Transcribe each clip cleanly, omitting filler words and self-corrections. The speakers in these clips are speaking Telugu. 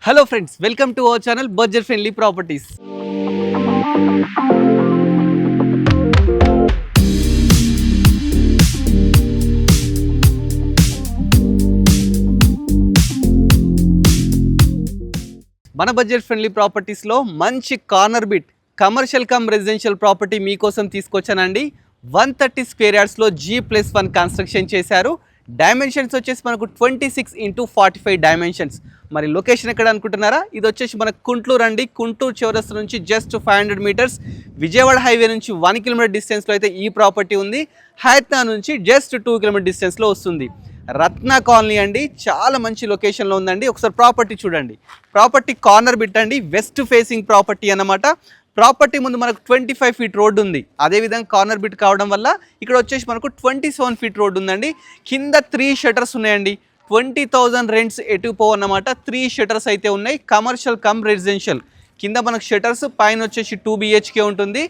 Hello friends, welcome to our channel budget friendly properties. మన బడ్జెట్ ఫ్రెండ్లీ ప్రాపర్టీస్లో మంచి corner bit commercial come residential property మీకోసం తీసుకొచ్చానండి. 130 స్క్వేర్ యార్డ్స్లో G+1 కన్స్ట్రక్షన్ చేశారు. డైమెన్షన్స్ వచ్చేసి మనకు 26x45 డైమెన్షన్స్. మరి లొకేషన్ ఎక్కడ అనుకుంటున్నారా? ఇది వచ్చేసి మన గుంటూరు అండి. గుంటూరు చౌరస్తా నుంచి జస్ట్ 500 మీటర్స్, విజయవాడ హైవే నుంచి 1 కిలోమీటర్ డిస్టెన్స్లో అయితే ఈ ప్రాపర్టీ ఉంది. హైత్నా నుంచి జస్ట్ 2 కిలోమీటర్ డిస్టెన్స్లో వస్తుంది. రత్న కాలనీ అండి, చాలా మంచి లొకేషన్లో ఉందండి. ఒకసారి ప్రాపర్టీ చూడండి. ప్రాపర్టీ కార్నర్ బిట్ అండి, వెస్ట్ ఫేసింగ్ ప్రాపర్టీ అన్నమాట. ప్రాపర్టీ ముందు మనకు 25 ఫీట్ రోడ్డు ఉంది. అదేవిధంగా కార్నర్ బిట్ కావడం వల్ల ఇక్కడ వచ్చేసి మనకు 27 ఫీట్ రోడ్డు ఉందండి. కింద 3 షటర్స్ ఉన్నాయండి. 20,000 రెంట్స్ ఎటు పోవన్నమాట. 3 షటర్స్ అయితే ఉన్నాయి. Commercial come residential. కింద మనకు షటర్స్, పైన వచ్చేసి 2 BHK ఉంటుంది.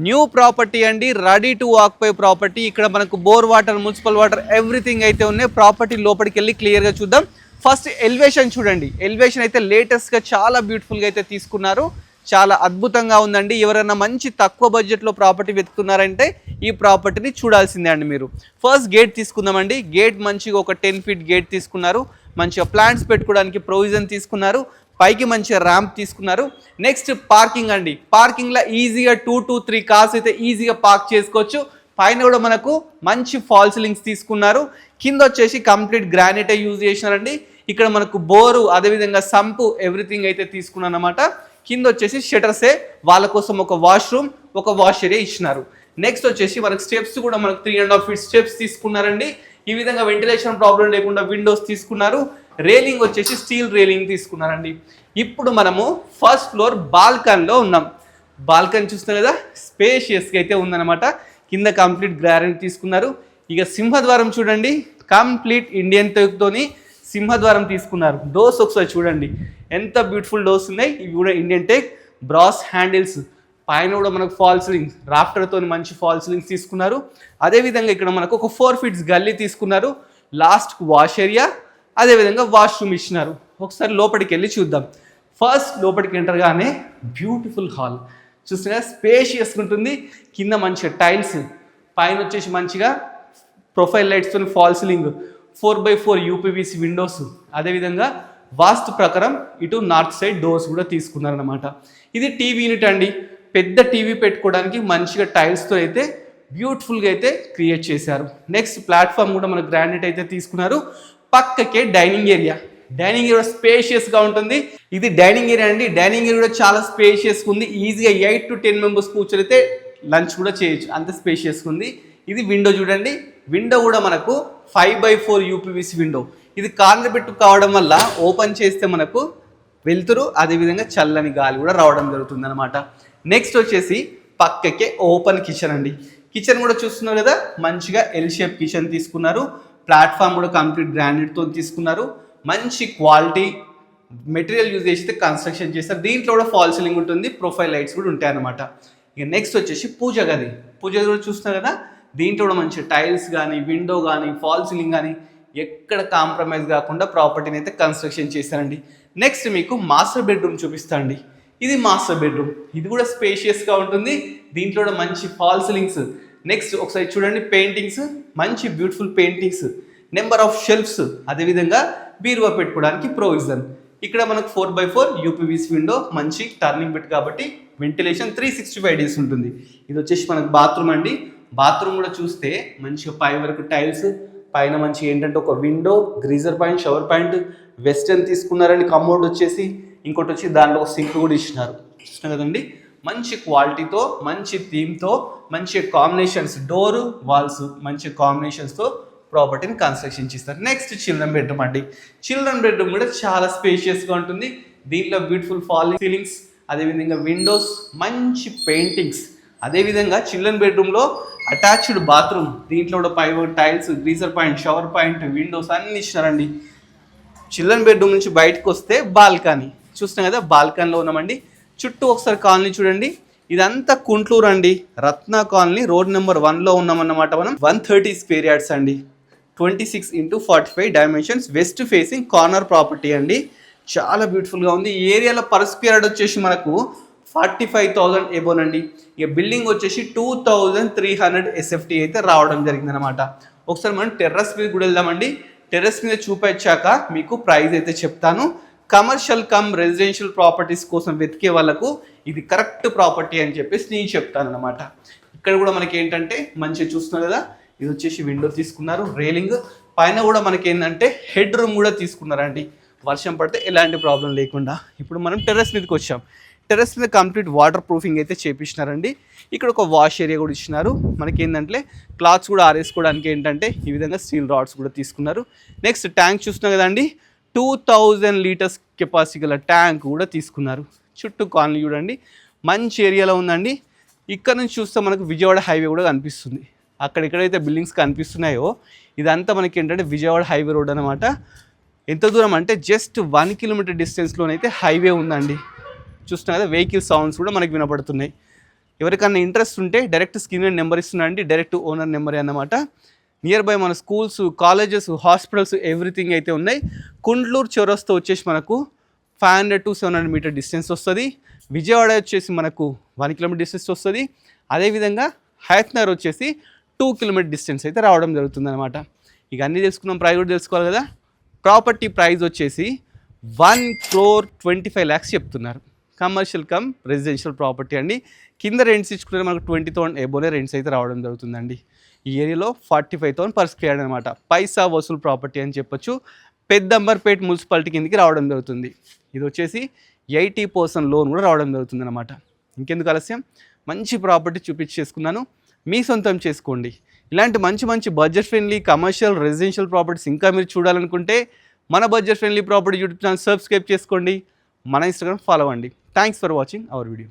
న్యూ ప్రాపర్టీ అండి, రెడీ టు ఆక్యుపై ప్రాపర్టీ. ఇక్కడ మనకు bore water, municipal water everything అయితే ఉన్నాయి. ప్రాపర్టీ లోపలికి వెళ్ళి క్లియర్గా చూద్దాం. ఫస్ట్ ఎలివేషన్ చూడండి. ఎలివేషన్ అయితే లేటెస్ట్గా చాలా బ్యూటిఫుల్గా అయితే తీసుకున్నారు. చాలా అద్భుతంగా ఉందండి. ఎవరైనా మంచి తక్కువ బడ్జెట్లో ప్రాపర్టీ వెతుకుతున్నారంటే ఈ ప్రాపర్టీని చూడాల్సిందే అండి మీరు. ఫస్ట్ గేట్ తీసుకుందామండి. గేట్ మంచిగా ఒక 10 ఫీట్ గేట్ తీసుకున్నారు. మంచిగా ప్లాంట్స్ పెట్టుకోవడానికి ప్రొవిజన్ తీసుకున్నారు. పైకి మంచిగా ర్యాంప్ తీసుకున్నారు. నెక్స్ట్ పార్కింగ్ అండి. పార్కింగ్లో ఈజీగా 2 to 3 కార్స్ అయితే ఈజీగా పార్క్ చేసుకోవచ్చు. పైన కూడా మనకు మంచి ఫాల్ సీలింగ్స్ తీసుకున్నారు. కింద వచ్చేసి కంప్లీట్ గ్రానైట్ యూజ్ చేసినారండి. ఇక్కడ మనకు బోరు, అదేవిధంగా సంపు ఎవ్రీథింగ్ అయితే తీసుకున్నారు అన్నమాట. కింద వచ్చేసి షటర్సే, వాళ్ళ కోసం ఒక వాష్రూమ్, ఒక వాష్ ఏరియా ఇచ్చినారు. నెక్స్ట్ వచ్చేసి మనకు స్టెప్స్ కూడా మనకు 3.5 ఫీట్ స్టెప్స్ తీసుకున్నారండి. ఈ విధంగా వెంటిలేషన్ ప్రాబ్లం లేకుండా విండోస్ తీసుకున్నారు. రేలింగ్ వచ్చేసి స్టీల్ రేలింగ్ తీసుకున్నారండి. ఇప్పుడు మనము ఫస్ట్ ఫ్లోర్ బాల్కన్లో ఉన్నాం. బాల్కన్ చూస్తున్నారు కదా, స్పేషియస్గా అయితే ఉందన్నమాట. కింద కంప్లీట్ గ్రానైట్ తీసుకున్నారు. ఇక సింహద్వారం చూడండి, కంప్లీట్ ఇండియన్ తోని సింహద్వారం తీసుకున్నారు. డోర్స్ ఒకసారి చూడండి, ఎంత బ్యూటిఫుల్ డోర్స్ ఉన్నాయి. ఇవి కూడా ఇండియన్ టేక్, బ్రాస్ హ్యాండిల్స్. పైన కూడా మనకు ఫాల్ సీలింగ్స్, రాఫ్టర్తో మంచి ఫాల్ సీలింగ్స్ తీసుకున్నారు. అదేవిధంగా ఇక్కడ మనకు ఒక 4 ఫీట్స్ గల్లీ తీసుకున్నారు. లాస్ట్ వాష్ ఏరియా, అదేవిధంగా వాష్రూమ్ ఇచ్చినారు. ఒకసారి లోపలికి వెళ్ళి చూద్దాం. ఫస్ట్ లోపలికి ఎంటర్గానే బ్యూటిఫుల్ హాల్ చూస్తున్నా, స్పేషియస్గా ఉంటుంది. కింద మంచిగా టైల్స్, పైన వచ్చేసి మంచిగా ప్రొఫైల్ లైట్స్తో fall ceiling, 4x4 UPVC windows. అదేవిధంగా వాస్తు ప్రకారం ఇటు నార్త్ సైడ్ డోర్స్ కూడా తీసుకున్నారనమాట. ఇది టీవీ యూనిట్ అండి. పెద్ద టీవీ పెట్టుకోవడానికి మంచిగా టైల్స్తో అయితే బ్యూటిఫుల్గా అయితే క్రియేట్ చేశారు. నెక్స్ట్ ప్లాట్ఫామ్ కూడా మన గ్రానైట్ అయితే తీసుకున్నారు. పక్కకే డైనింగ్ ఏరియా. డైనింగ్ ఏరియా స్పేషియస్గా ఉంటుంది. ఇది డైనింగ్ ఏరియా అండి. డైనింగ్ ఏరియా కూడా చాలా స్పేషియస్గా ఉంది. ఈజీగా 8 to 10 మెంబర్స్ కూర్చొని లంచ్ కూడా చేయొచ్చు, అంత స్పేషియస్గా ఉంది. ఇది విండో చూడండి. విండో కూడా మనకు 5x4 UPVC విండో. ఇది కార్నర్ బిట్ కావడం వల్ల ఓపెన్ చేస్తే మనకు వెలుతురు, అదేవిధంగా చల్లని గాలి కూడా రావడం జరుగుతుంది అనమాట. నెక్స్ట్ వచ్చేసి పక్కకే ఓపెన్ కిచెన్ అండి. కిచెన్ కూడా చూస్తున్నారు కదా, మంచిగా ఎల్ షేప్ కిచెన్ తీసుకున్నారు. ప్లాట్ఫామ్ కూడా కంప్లీట్ గ్రానైట్తో తీసుకున్నారు. మంచి క్వాలిటీ మెటీరియల్ యూజ్ చేస్తే కన్స్ట్రక్షన్ చేస్తారు. దీంట్లో కూడా ఫాల్ సీలింగ్ ఉంటుంది, ప్రొఫైల్ లైట్స్ కూడా ఉంటాయి అనమాట. ఇక నెక్స్ట్ వచ్చేసి పూజ గది. పూజ గది కూడా చూస్తున్నారు కదా, దీంట్లో కూడా మంచి టైల్స్ కానీ, విండో కానీ, ఫాల్ సీలింగ్ కానీ ఎక్కడ కాంప్రమైజ్ కాకుండా ప్రాపర్టీని అయితే కన్స్ట్రక్షన్ చేశారండి. నెక్స్ట్ మీకు మాస్టర్ బెడ్రూమ్ చూపిస్తా అండి. ఇది మాస్టర్ బెడ్రూమ్. ఇది కూడా స్పేషియస్గా ఉంటుంది. దీంట్లో కూడా మంచి ఫాల్ సీలింగ్స్. నెక్స్ట్ ఒకసారి చూడండి, పెయింటింగ్స్, మంచి beautiful paintings, number of shelves, అదేవిధంగా బీరువా పెట్టుకోవడానికి ప్రొవిజన్. ఇక్కడ మనకు 4x4 UPVC విండో, మంచి టర్నింగ్ బిట్ కాబట్టి వెంటిలేషన్ 365 డేస్ ఉంటుంది. ఇది వచ్చేసి మనకు బాత్రూమ్ అండి. బాత్రూమ్ కూడా చూస్తే మంచిగా పై వరకు టైల్స్, పైన మంచి ఏంటంటే ఒక window, greaser point, shower point, western తీసుకున్నారండి. కమోడ్ వచ్చేసి ఇంకోటి వచ్చి దాంట్లో ఒక సింక్ కూడా ఇచ్చినారు. చూసినా కదండి, మంచి క్వాలిటీతో, మంచి థీమ్తో, మంచి కాంబినేషన్స్, డోరు, వాల్స్ మంచి కాంబినేషన్స్తో ప్రాపర్టీని కన్స్ట్రక్షన్ చేస్తారు. నెక్స్ట్ చిల్డ్రన్ బెడ్రూమ్ అండి. చిల్డ్రన్ బెడ్రూమ్ కూడా చాలా స్పేషియస్గా ఉంటుంది. దీంట్లో బ్యూటిఫుల్ ఫాల్ సీలింగ్స్, అదేవిధంగా విండోస్, మంచి పెయింటింగ్స్. అదేవిధంగా చిల్డ్రన్ బెడ్రూమ్లో అటాచ్డ్ బాత్రూమ్. దీంట్లో కూడా పై tiles, geyser point, shower point, windows అన్ని ఇచ్చినారండి. చిల్డ్రన్ బెడ్రూమ్ నుంచి బయటకు వస్తే బాల్కనీ చూస్తున్నాం కదా, బాల్కనీలో ఉన్నామండి. చుట్టూ ఒకసారి కాలనీ చూడండి. ఇదంతా గుంటూరు అండి, రత్న కాలనీ, రోడ్ నెంబర్ 1లో ఉన్నామన్నమాట. మనం 130 స్క్వేర్ యార్డ్స్ అండి, 26x45 dimensions, west facing corner property అండి. చాలా బ్యూటిఫుల్గా ఉంది. ఈ ఏరియాలో పర్ స్క్వేర్ యార్డ్ వచ్చేసి మనకు 45,000 ఎబోనండి. ఇక బిల్డింగ్ వచ్చేసి 2,300 SFT అయితే రావడం జరిగిందనమాట. ఒకసారి మనం టెర్రస్ మీద కూడా వెళ్దామండి. టెర్రస్ మీద చూపించాక మీకు ప్రైస్ అయితే చెప్తాను. కమర్షియల్ కమ్ రెసిడెన్షియల్ ప్రాపర్టీస్ కోసం వెతికే వాళ్ళకు ఇది కరెక్ట్ ప్రాపర్టీ అని చెప్పేసి నేను చెప్తాను అనమాట. ఇక్కడ కూడా మనకి ఏంటంటే మంచిగా చూస్తున్నారు కదా, ఇది వచ్చేసి విండో తీసుకున్నారు, రైలింగ్ పైన కూడా మనకి ఏంటంటే హెడ్ రూమ్ కూడా తీసుకున్నారండి, వర్షం పడితే ఎలాంటి ప్రాబ్లం లేకుండా. ఇప్పుడు మనం టెర్రస్ మీదకి వచ్చాం. టెర్రస్ మీద కంప్లీట్ వాటర్ ప్రూఫింగ్ అయితే చేపించినారండి. ఇక్కడ ఒక వాష్ ఏరియా కూడా ఇచ్చినారు. మనకి ఏంటంటే క్లాత్స్ కూడా ఆరేసుకోవడానికి ఏంటంటే ఈ విధంగా స్టీల్ రాడ్స్ కూడా తీసుకున్నారు. నెక్స్ట్ ట్యాంక్ చూస్తున్నారు కదండి, 2000 లీటర్స్ కెపాసిటీ గల ట్యాంక్ కూడా తీసుకున్నారు. చుట్టూ కాలనీ చూడండి, మంచి ఏరియాలో ఉందండి. ఇక్కడ నుంచి చూస్తే మనకు విజయవాడ హైవే కూడా కనిపిస్తుంది. అక్కడెక్కడైతే బిల్డింగ్స్ కనిపిస్తున్నాయో ఇదంతా మనకి ఏంటంటే విజయవాడ హైవే రోడ్ అనమాట. ఎంత దూరం అంటే జస్ట్ 1 కిలోమీటర్ డిస్టెన్స్లోనైతే హైవే ఉందండి. చూస్తున్నా కదా, వెహికల్ సౌండ్స్ కూడా మనకి వినపడుతున్నాయి. ఎవరికన్నా ఇంట్రెస్ట్ ఉంటే డైరెక్ట్ స్క్రీన్ మీద నెంబర్ ఇస్తున్నాండి, డైరెక్ట్ ఓనర్ నెంబరే అన్నమాట. నియర్ బై మన స్కూల్స్, కాలేజెస్, హాస్పిటల్స్ ఎవ్రీథింగ్ అయితే ఉన్నాయి. కుండ్లూరు చౌరస్తా వచ్చేసి మనకు 500 to 700 మీటర్ డిస్టెన్స్ వస్తుంది. విజయవాడ వచ్చేసి మనకు 1 కిలోమీటర్ డిస్టెన్స్ వస్తుంది. అదేవిధంగా హయత్ నగర్ వచ్చేసి 2 కిలోమీటర్ డిస్టెన్స్ అయితే రావడం జరుగుతుంది అనమాట. ఇక అన్నీ తెలుసుకున్నాం, ప్రైస్ కూడా తెలుసుకోవాలి కదా. ప్రాపర్టీ ప్రైస్ వచ్చేసి 1,25 lakhs చెప్తున్నారు. కమర్షియల్ కమ్ రెసిడెన్షియల్ ప్రాపర్టీ అండి. కింద రెంట్స్ ఇచ్చుకుంటే మనకు 20,000 ఎబోనే రెంట్స్ అయితే రావడం జరుగుతుందండి. ఈ ఏరియాలో 45,000 పర్ స్క్వేర్ యార్డ్ అనమాట. పైసా వసూలు ప్రాపర్టీ అని చెప్పొచ్చు. పెద్దంబర్పేట్ మున్సిపాలిటీ కిందకి రావడం జరుగుతుంది. ఇది వచ్చేసి 80% లోన్ కూడా రావడం జరుగుతుంది అనమాట. ఇంకెందుకు ఆలస్యం, మంచి ప్రాపర్టీ చూపించేసుకున్నాను, మీ సొంతం చేసుకోండి. ఇలాంటి మంచి మంచి budget friendly commercial residential properties ఇంకా మీరు చూడాలనుకుంటే మన budget friendly property YouTube channel subscribe చేసుకోండి, మన ఇన్స్టాగ్రామ్ ఫాలో అవ్వండి. Thanks for watching our video.